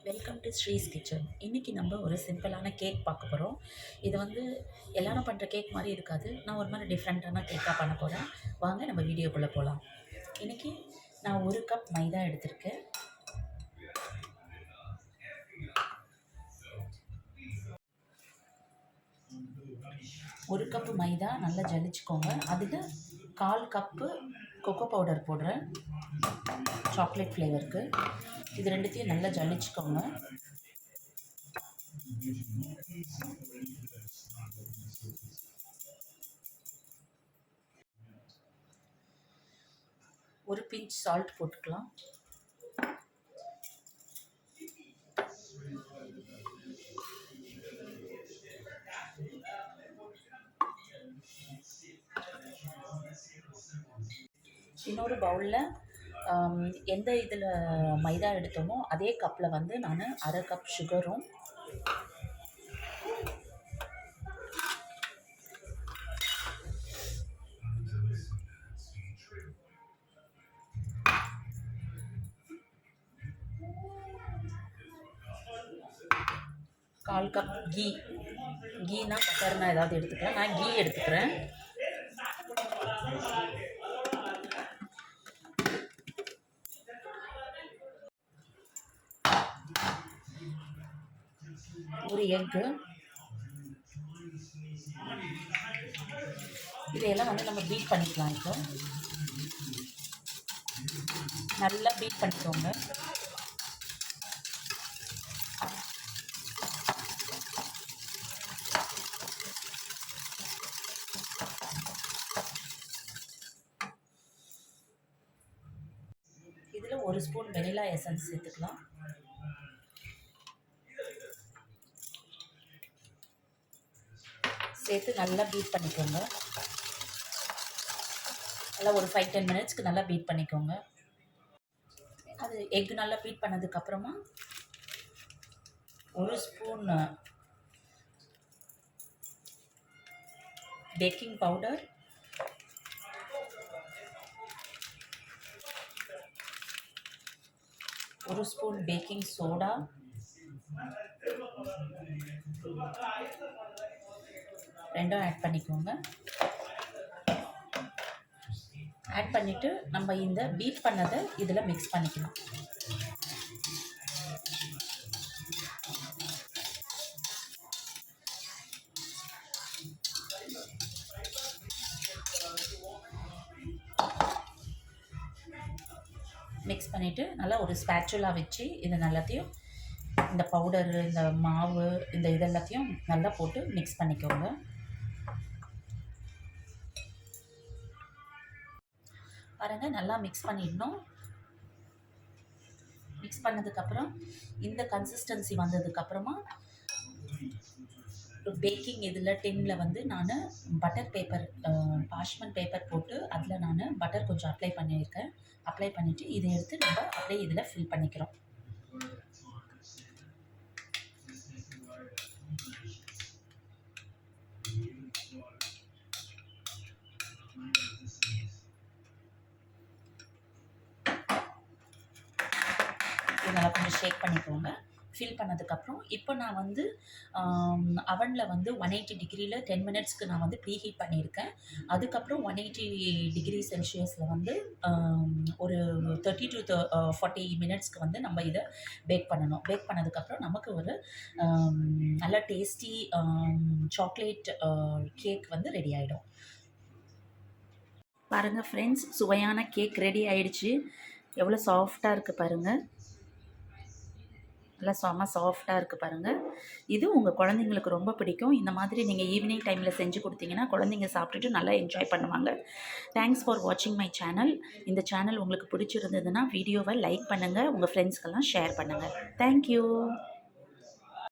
Welcome to ஸ்ரீஸ் kitchen. இன்றைக்கி நம்ம ஒரு சிம்பிளான கேக் பார்க்க போகிறோம். இது வந்து எல்லாரும் பண்ணுற கேக் மாதிரி இருக்காது. நான் ஒரு மாதிரி டிஃப்ரெண்ட்டான கேக்காக பண்ண போகிறேன். வாங்க நம்ம வீடியோக்குள்ளே போகலாம். இன்றைக்கி நான் 1 கப் மைதா எடுத்திருக்கேன். ஒரு கப்பு மைதா நல்லா ஜலிச்சுக்கோங்க. அதில் 1/4 கப்பு கொக்கோ பவுடர் போடுறேன், சாக்லேட் ஃப்ளேவருக்கு. இது ரெண்டுத்தையும் நல்லா ஜலிச்சுக்கோங்க. ஒரு பிஞ்ச் சால்ட் போட்டுக்கலாம். இன்னொரு பவுலில் எந்த இதில் மைதா எடுத்தோமோ அதே கப்பில் வந்து நான் 1/2 கப் சுகரும், கால் கப் கீனா பட்டர்னா ஏதாவது எடுத்துக்கிறேன். நான் கீ எடுத்துக்கிறேன். ஒரு எக்கு. இதையெல்லாம் வந்து நம்ம பீட் பண்ணிக்கலாம். இப்போ நல்லா பீட் பண்ணிக்கோங்க. இதில் 1 ஸ்பூன் வெனிலா எசன்ஸ் சேர்த்துக்கலாம். சேர்த்து நல்லா பீட் பண்ணிக்கோங்க. நல்லா ஒரு 5-10 மினிட்ஸ்க்கு நல்லா பீட் பண்ணிக்கோங்க. அது எக் நல்லா பீட் பண்ணதுக்கப்புறமா 1 spoon baking powder, 1 spoon baking soda, 2 add பண்ணிக்கோங்க. ஆட் பண்ணிவிட்டு நம்ம இந்த பீட் பண்ணதை இதில் மிக்ஸ் பண்ணிக்கலாம். மிக்ஸ் பண்ணிவிட்டு நல்லா ஒரு ஸ்பேச்சுலா வச்சு இது எல்லாத்தையும், இந்த பவுடரு, இந்த மாவு, இந்த இதெல்லாத்தையும் நல்லா போட்டு மிக்ஸ் பண்ணிக்கோங்க. பாருங்கள், நல்லா மிக்ஸ் பண்ணிடணும். மிக்ஸ் பண்ணதுக்கப்புறம் இந்த கன்சிஸ்டன்சி வந்ததுக்கப்புறமா பேக்கிங் இதில் டின்னில் வந்து நான் பட்டர் பேப்பர், பார்ச்மெண்ட் பேப்பர் போட்டு அதில் நான் பட்டர் கொஞ்சம் அப்ளை பண்ணியிருக்கேன். அப்ளை பண்ணிவிட்டு இதை எடுத்து நம்ம அப்படியே இதில் ஃபில் பண்ணிக்கிறோம். இதெல்லாம் கொஞ்சம் ஷேக் பண்ணிக்கோங்க. ஃபில் பண்ணதுக்கப்புறம் இப்போ நான் வந்து அவனில் வந்து 180 டிகிரியில் 10 மினிட்ஸ்க்கு நான் வந்து ப்ரீ ஹீட் பண்ணியிருக்கேன். அதுக்கப்புறம் 180 டிகிரி செல்சியஸில் வந்து ஒரு 30 to 40 மினிட்ஸ்க்கு வந்து நம்ம இதை பேக் பண்ணணும். பேக் பண்ணதுக்கப்புறம் நமக்கு ஒரு நல்ல டேஸ்டி சாக்லேட் கேக் வந்து ரெடி ஆகிடும். பாருங்கள் ஃப்ரெண்ட்ஸ், சுவையான கேக் ரெடி ஆகிடுச்சு. எவ்வளோ சாஃப்டாக இருக்குது பாருங்கள். நல்லா செம்ம சாஃப்டாக இருக்குது பாருங்கள். இது உங்கள் குழந்தைங்களுக்கு ரொம்ப பிடிக்கும். இந்த மாதிரி நீங்கள் ஈவினிங் டைமில் செஞ்சு கொடுத்தீங்கன்னா குழந்தைங்க சாப்பிட்டுட்டு நல்லா என்ஜாய் பண்ணுவாங்க. தேங்க்ஸ் ஃபார் வாட்சிங் மை சேனல். இந்த சேனல் உங்களுக்கு பிடிச்சிருந்ததுன்னா வீடியோவை லைக் பண்ணுங்கள், உங்கள் ஃப்ரெண்ட்ஸ்க்கெல்லாம் ஷேர் பண்ணுங்கள். தேங்க்யூ.